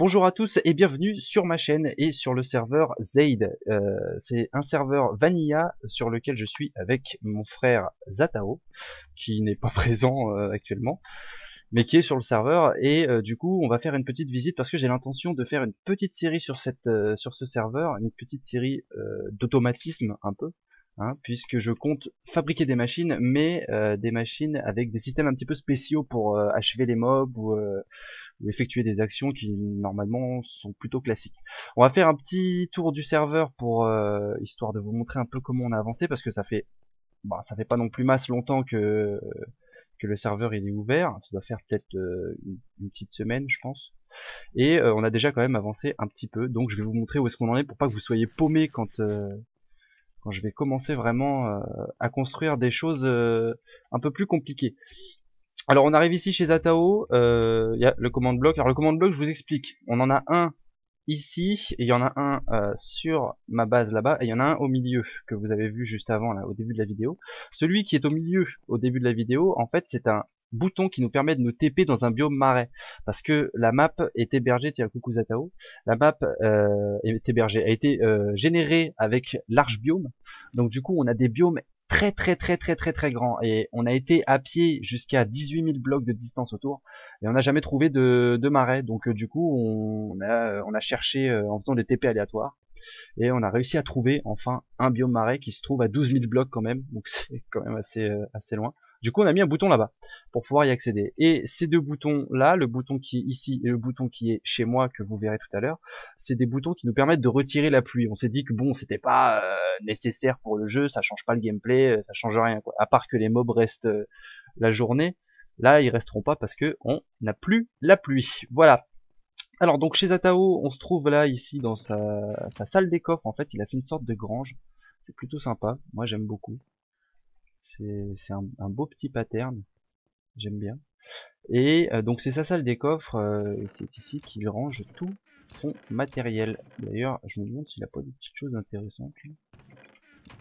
Bonjour à tous et bienvenue sur ma chaîne et sur le serveur Zaid. C'est un serveur Vanilla sur lequel je suis avec mon frère Zatao, qui n'est pas présent actuellement, mais qui est sur le serveur. Et du coup, on va faire une petite visite parce que j'ai l'intention de faire une petite série sur sur ce serveur, une petite série d'automatisme un peu. Hein, puisque je compte fabriquer des machines, mais des machines avec des systèmes un petit peu spéciaux pour achever les mobs ou effectuer des actions qui normalement sont plutôt classiques. On va faire un petit tour du serveur pour histoire de vous montrer un peu comment on a avancé parce que ça fait pas non plus masse longtemps que le serveur il est ouvert. Ça doit faire peut-être une petite semaine je pense. Et on a déjà quand même avancé un petit peu. Donc je vais vous montrer où est-ce qu'on en est pour pas que vous soyez paumés quand je vais commencer vraiment à construire des choses un peu plus compliquées. Alors on arrive ici chez Zatao, il y a le command block. Alors le command block, je vous explique. On en a un ici, et il y en a un sur ma base là-bas, et il y en a un au milieu, que vous avez vu juste avant, là, au début de la vidéo. Celui qui est au milieu, au début de la vidéo, en fait, c'est un bouton qui nous permet de nous TP dans un biome marais. Parce que la map est hébergée, tiens, coucou Zatao, la map est hébergée, a été générée avec l'arche-biome. Donc du coup, on a des biomes très grands. Et on a été à pied jusqu'à 18 000 blocs de distance autour et on n'a jamais trouvé de marais. Donc du coup, on a cherché en faisant des TP aléatoires et on a réussi à trouver enfin un biome marais qui se trouve à 12 000 blocs quand même. Donc c'est quand même assez loin. Du coup, on a mis un bouton là-bas pour pouvoir y accéder. Et ces deux boutons là, le bouton qui est ici et le bouton qui est chez moi que vous verrez tout à l'heure, c'est des boutons qui nous permettent de retirer la pluie. On s'est dit que bon, c'était pas nécessaire pour le jeu, ça change pas le gameplay, ça change rien quoi. À part que les mobs restent la journée. Là, ils resteront pas parce que on n'a plus la pluie. Voilà. Alors donc chez Zatao, on se trouve là ici dans sa salle des coffres. En fait, il a fait une sorte de grange. C'est plutôt sympa. Moi, j'aime beaucoup. C'est un beau petit pattern. J'aime bien. Et donc c'est sa salle des coffres. Et c'est ici qu'il range tout son matériel. D'ailleurs, je me demande s'il a pas des petites choses intéressantes.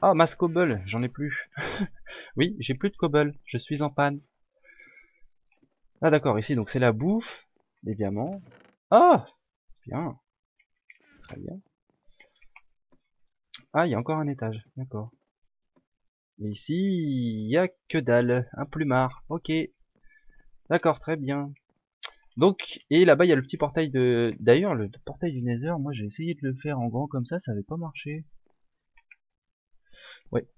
Ah, masse cobble, j'en ai plus. Oui, j'ai plus de cobble. Je suis en panne. Ah d'accord, ici donc c'est la bouffe, les diamants. Ah, bien, très bien. Ah, il y a encore un étage, d'accord. Et ici, il y a que dalle, un plumard. Ok, d'accord, très bien. Donc, et là-bas, il y a le petit portail de... D'ailleurs, le portail du Nether, moi j'ai essayé de le faire en grand comme ça avait pas marché. Ouais.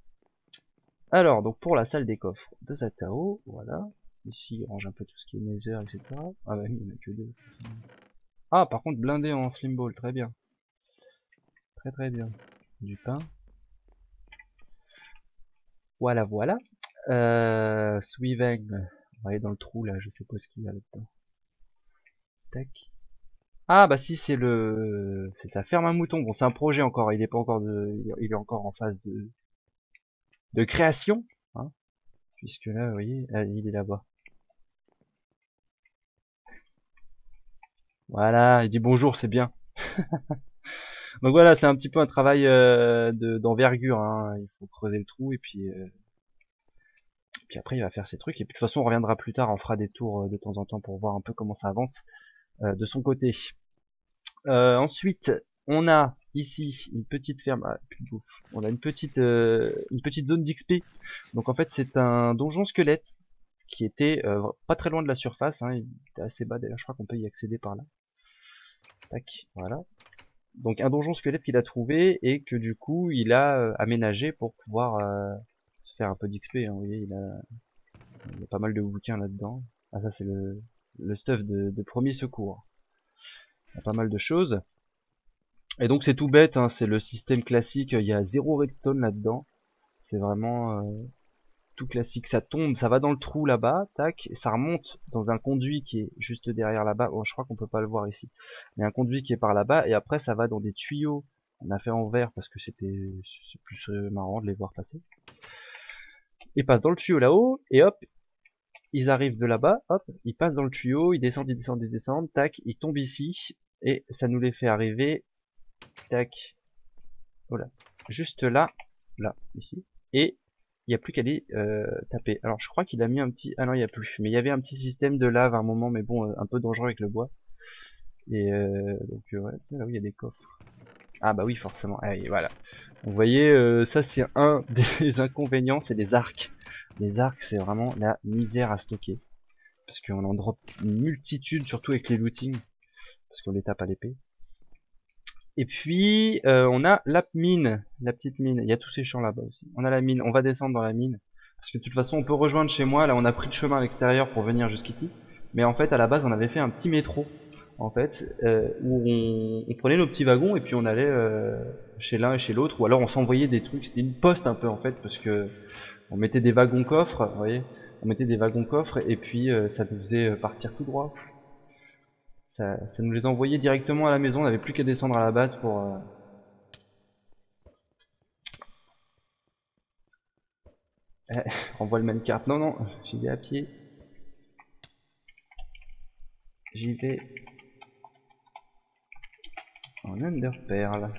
Alors, donc pour la salle des coffres de Zatao, voilà. Ici, il range un peu tout ce qui est Nether, etc. Ah bah oui, il n'y en a que deux. Ah, par contre, blindé en slim ball, très bien. Très bien. Du pain. Voilà, voilà. Suiveng. On va aller dans le trou là, je sais pas ce qu'il y a là-dedans. Tac. Ah bah si c'est sa ferme à moutons. Bon c'est un projet encore, il est pas encore il est encore en phase de création, hein, puisque là vous voyez, il est là-bas. Voilà, il dit bonjour, c'est bien. Donc voilà, c'est un petit peu un travail d'envergure, hein. Il faut creuser le trou et puis après il va faire ses trucs et puis de toute façon on reviendra plus tard, on fera des tours de temps en temps pour voir un peu comment ça avance de son côté. Ensuite, on a ici une petite ferme. Ah, plus de bouffe. On a une petite zone d'XP. Donc en fait, c'est un donjon squelette qui était pas très loin de la surface. Hein, il était assez bas. D'ailleurs, je crois qu'on peut y accéder par là. Tac, voilà. Donc un donjon squelette qu'il a trouvé et que du coup, il a aménagé pour pouvoir se faire un peu d'XP. Hein. Vous voyez, il y a pas mal de bouquins là-dedans. Ah, ça c'est le stuff de premier secours. Il y a pas mal de choses. Et donc c'est tout bête, hein, c'est le système classique, il y a zéro redstone là-dedans. C'est vraiment tout classique, ça tombe, ça va dans le trou là-bas, tac, et ça remonte dans un conduit qui est juste derrière là-bas. Bon, je crois qu'on peut pas le voir ici. Mais un conduit qui est par là-bas, et après ça va dans des tuyaux. On a fait en verre parce que c'est plus marrant de les voir passer. Ils passent dans le tuyau là-haut, et hop, ils arrivent de là-bas, hop, ils passent dans le tuyau, ils descendent, tac, ils tombent ici, et ça nous les fait arriver, tac, voilà, juste là, ici, et il n'y a plus qu'à aller taper. Alors je crois qu'il a mis un petit... Ah non, il n'y a plus. Mais il y avait un petit système de lave à un moment, mais bon, un peu dangereux avec le bois. Et donc ouais, là où il y a des coffres. Ah bah oui, forcément. Ah, et voilà. Vous voyez, ça c'est un des inconvénients, c'est les arcs. Les arcs, c'est vraiment la misère à stocker. Parce qu'on en drop une multitude, surtout avec les lootings. Parce qu'on les tape à l'épée. Et puis, on a la mine, la petite mine. Il y a tous ces champs là-bas aussi. On a la mine, on va descendre dans la mine. Parce que de toute façon, on peut rejoindre chez moi. Là, on a pris le chemin à l'extérieur pour venir jusqu'ici. Mais en fait, à la base, on avait fait un petit métro. En fait, où on prenait nos petits wagons et puis on allait chez l'un et chez l'autre. Ou alors on s'envoyait des trucs. C'était une poste un peu en fait. Parce que on mettait des wagons coffres, vous voyez. On mettait des wagons coffres et puis ça nous faisait partir tout droit. Ça nous les envoyait directement à la maison. On n'avait plus qu'à descendre à la base pour... renvoie le minecart. Non, non, j'y vais à pied. J'y vais en Underpearl.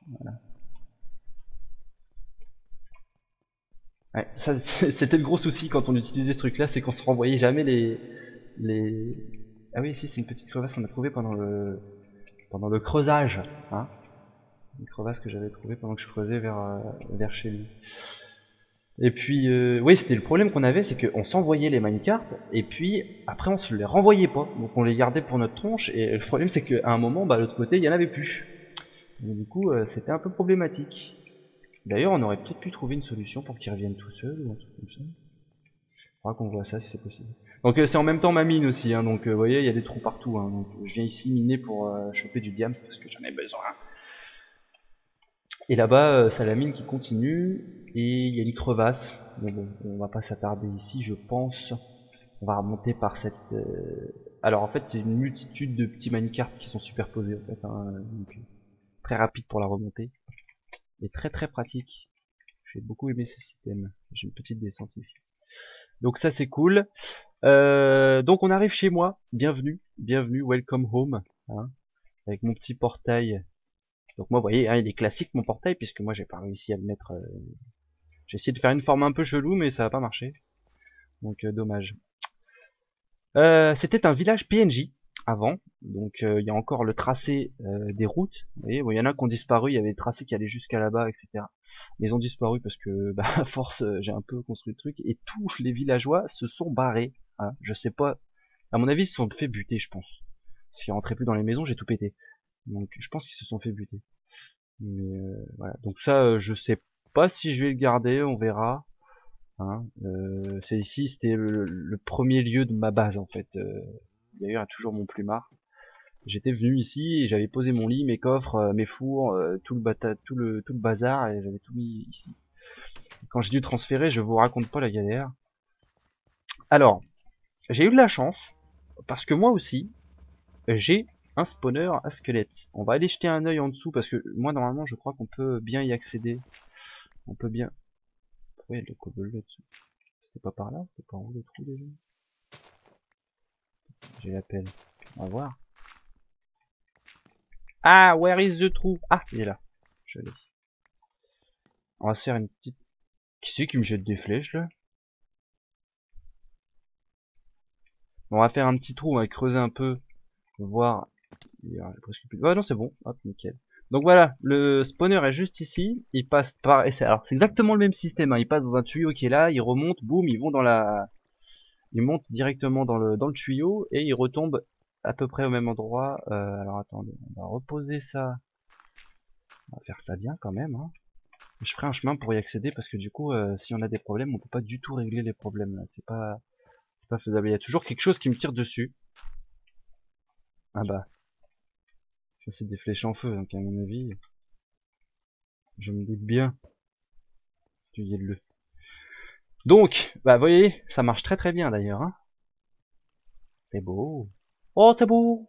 Voilà. Ouais, ça, c'était le gros souci quand on utilisait ce truc là, c'est qu'on se renvoyait jamais les... Ah oui, si, c'est une petite crevasse qu'on a trouvée pendant le creusage. Hein, une crevasse que j'avais trouvée pendant que je creusais vers chez lui. Et puis, oui, c'était le problème qu'on avait, c'est qu'on s'envoyait les minecarts, et puis après on se les renvoyait pas. Donc on les gardait pour notre tronche, et le problème c'est qu'à un moment, bah, de l'autre côté, il y en avait plus. Et du coup, c'était un peu problématique. D'ailleurs, on aurait peut-être pu trouver une solution pour qu'ils reviennent tout seuls, ou un truc comme ça. Faudra qu'on voit ça si c'est possible. Donc c'est en même temps ma mine aussi, hein, donc vous voyez, il y a des trous partout. Hein, donc je viens ici miner pour choper du diams parce que j'en ai besoin. Et là-bas, c'est la mine qui continue, et il y a une crevasse. Mais bon, on va pas s'attarder ici, je pense. On va remonter par cette... Alors en fait, c'est une multitude de petits minecarts qui sont superposés, en fait. Hein, donc, très rapide pour la remontée. Et très très pratique. J'ai beaucoup aimé ce système. J'ai une petite descente ici. Donc ça c'est cool. Donc on arrive chez moi. Bienvenue, bienvenue, welcome home. Hein, avec mon petit portail. Donc moi, vous voyez, hein, il est classique mon portail, puisque moi j'ai pas réussi à le mettre... J'ai essayé de faire une forme un peu chelou, mais ça a pas marché. Donc dommage. C'était un village PNJ avant, donc il y a encore le tracé des routes. Vous voyez, bon, il y en a qui ont disparu, il y avait des tracés qui allaient jusqu'à là-bas, etc. Mais ils ont disparu parce que, bah, à force, j'ai un peu construit le truc et tous les villageois se sont barrés. Hein. Je sais pas. À mon avis, ils se sont fait buter, je pense. Parce qu'ils rentraient plus dans les maisons, j'ai tout pété. Donc, je pense qu'ils se sont fait buter. Mais voilà. Donc ça, je sais pas si je vais le garder, on verra. Hein. C'est ici, c'était le premier lieu de ma base en fait. D'ailleurs, il y a toujours mon plumard. J'étais venu ici et j'avais posé mon lit, mes coffres, mes fours, tout le bazar et j'avais tout mis ici. Quand j'ai dû transférer, je vous raconte pas la galère. Alors, j'ai eu de la chance parce que moi aussi, j'ai un spawner à squelette. On va aller jeter un œil en dessous parce que moi normalement, je crois qu'on peut bien y accéder. On peut bien. Pourquoi il y a de la cobble là-dessus? C'était pas par là? C'était par où le trou déjà? J'ai l'appel. On va voir. Ah, where is the trou? Ah, il est là. Je l'ai. On va se faire une petite... Qui c'est qui me jette des flèches là? On va faire un petit trou, on va creuser un peu. Voir. Il y a presque plus... Ah non, c'est bon. Hop, nickel. Donc voilà, le spawner est juste ici. Il passe par... Alors c'est exactement le même système. Hein. Il passe dans un tuyau qui est là. Il remonte, boum, ils vont dans la... Ils montent directement dans le tuyau. Et ils retombent à peu près au même endroit. Alors attendez, on va reposer ça. On va faire ça bien quand même. Hein. Je ferai un chemin pour y accéder parce que du coup, si on a des problèmes, on peut pas du tout régler les problèmes. C'est pas faisable. Il y a toujours quelque chose qui me tire dessus. Ah bah, ça c'est des flèches en feu, donc à mon avis, je me doute bien qu'il y ait le. Donc, bah, vous voyez, ça marche très très bien d'ailleurs. Hein. C'est beau. Oh, c'est beau.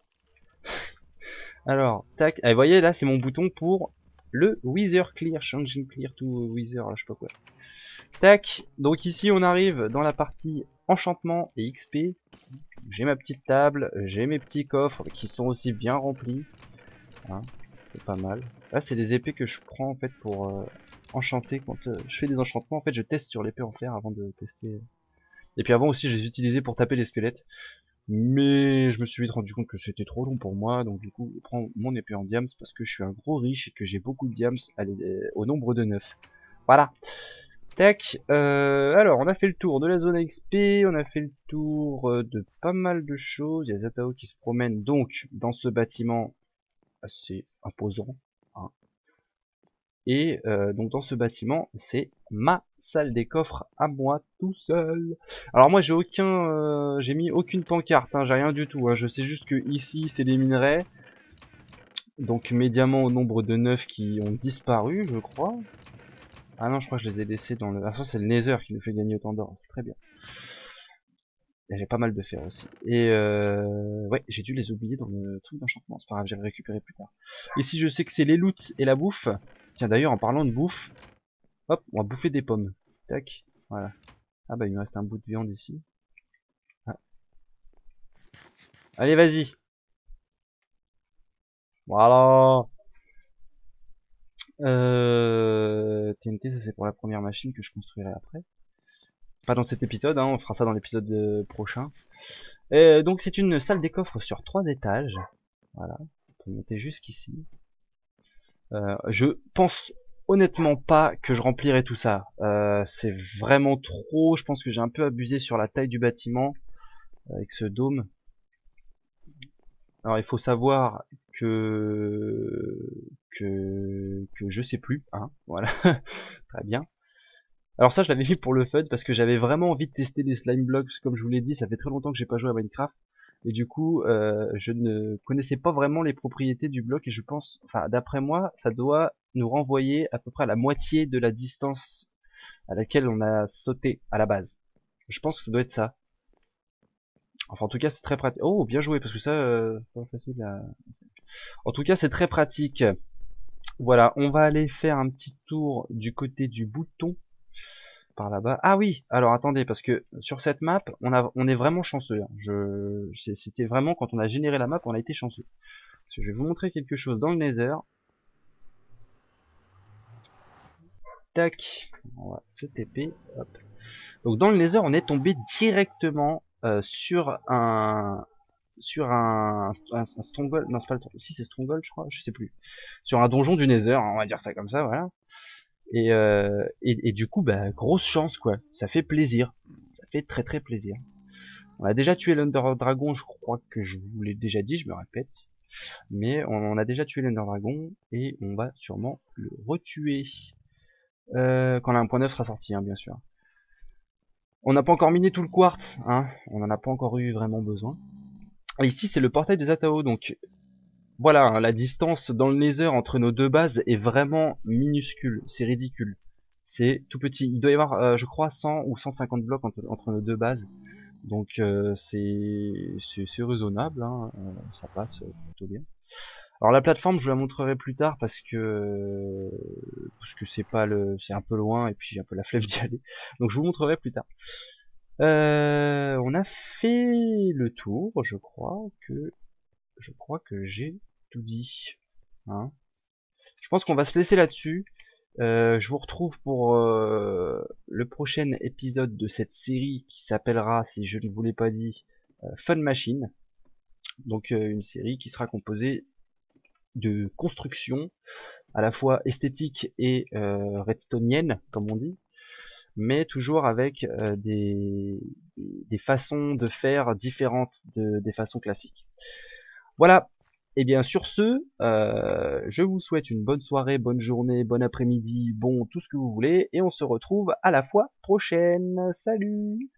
Alors, tac. Ah, vous voyez là, c'est mon bouton pour le Wither Clear, Changing Clear to Wither, là, je sais pas quoi. Tac, donc ici on arrive dans la partie enchantement et XP. J'ai ma petite table, j'ai mes petits coffres qui sont aussi bien remplis. Hein, c'est pas mal. Là c'est des épées que je prends en fait pour enchanter. Quand je fais des enchantements, en fait je teste sur l'épée en fer avant de tester. Et puis avant aussi je les utilisais pour taper les squelettes. Mais je me suis vite rendu compte que c'était trop long pour moi, donc du coup je prends mon épée en diams parce que je suis un gros riche et que j'ai beaucoup de diams au nombre de 9. Voilà. Tac, alors on a fait le tour de la zone XP, on a fait le tour de pas mal de choses. Il y a Zatao qui se promène donc dans ce bâtiment assez imposant, hein. Et donc dans ce bâtiment, c'est ma salle des coffres à moi tout seul. Alors moi j'ai mis aucune pancarte, hein, j'ai rien du tout, hein. Je sais juste que ici c'est des minerais. Donc mes diamants au nombre de 9 qui ont disparu, je crois. Ah non, je crois que je les ai laissés dans le... Ah ça c'est le Nether qui nous fait gagner autant d'or, c'est très bien. J'ai pas mal de fer aussi. Et ouais, j'ai dû les oublier dans le truc d'enchantement, c'est pas grave, j'ai récupéré plus tard. Ici je sais que c'est les loots et la bouffe. Tiens d'ailleurs en parlant de bouffe, hop, on va bouffer des pommes. Tac, voilà. Ah bah il me reste un bout de viande ici. Ah. Allez vas-y. Voilà. TNT ça c'est pour la première machine que je construirai après. Pas dans cet épisode, hein, on fera ça dans l'épisode prochain. Donc c'est une salle des coffres sur 3 étages. Voilà, on peut monter jusqu'ici. Je pense honnêtement pas que je remplirai tout ça. C'est vraiment trop, je pense que j'ai un peu abusé sur la taille du bâtiment avec ce dôme. Alors il faut savoir que je sais plus, hein, voilà, très bien. Alors ça je l'avais fait pour le fun parce que j'avais vraiment envie de tester les slime blocks, comme je vous l'ai dit, ça fait très longtemps que j'ai pas joué à Minecraft. Et du coup, je ne connaissais pas vraiment les propriétés du bloc et je pense, enfin d'après moi, ça doit nous renvoyer à peu près à la moitié de la distance à laquelle on a sauté à la base. Je pense que ça doit être ça. Enfin en tout cas c'est très pratique. Oh bien joué parce que ça, c'est pas facile à... En tout cas c'est très pratique. Voilà, on va aller faire un petit tour du côté du bouton. Par là-bas. Ah oui, alors attendez, parce que sur cette map, on est vraiment chanceux, hein. C'était vraiment, quand on a généré la map, on a été chanceux. Parce que je vais vous montrer quelque chose dans le Nether. Tac, on va se TP, hop. Donc dans le Nether, on est tombé directement sur un stronghold, non c'est pas le si c'est stronghold je crois, je sais plus. Sur un donjon du Nether, on va dire ça comme ça, voilà. Et du coup, bah, grosse chance quoi, ça fait plaisir. Ça fait très très plaisir. On a déjà tué l'Under Dragon, je crois que je vous l'ai déjà dit, je me répète. Mais on a déjà tué l'Under Dragon et on va sûrement le retuer. Quand la 1.9 sera sorti, hein, bien sûr. On n'a pas encore miné tout le quartz, hein, on n'en a pas encore eu vraiment besoin. Et ici c'est le portail de Zatao, donc voilà, hein, la distance dans le Nether entre nos deux bases est vraiment minuscule, c'est ridicule. C'est tout petit, il doit y avoir je crois 100 ou 150 blocs entre nos deux bases. Donc c'est raisonnable, hein, ça passe plutôt bien. Alors la plateforme je vous la montrerai plus tard parce que c'est un peu loin et puis j'ai un peu la flemme d'y aller. Donc je vous montrerai plus tard. On a fait le tour, je crois que j'ai tout dit, hein. Je pense qu'on va se laisser là-dessus. Je vous retrouve pour le prochain épisode de cette série qui s'appellera, si je ne vous l'ai pas dit, Fun Machine. Donc une série qui sera composée de constructions à la fois esthétiques et redstoniennes, comme on dit, mais toujours avec des façons de faire différentes des façons classiques. Voilà. Et bien sur ce, je vous souhaite une bonne soirée, bonne journée, bon après-midi, bon tout ce que vous voulez, et on se retrouve à la fois prochaine. Salut!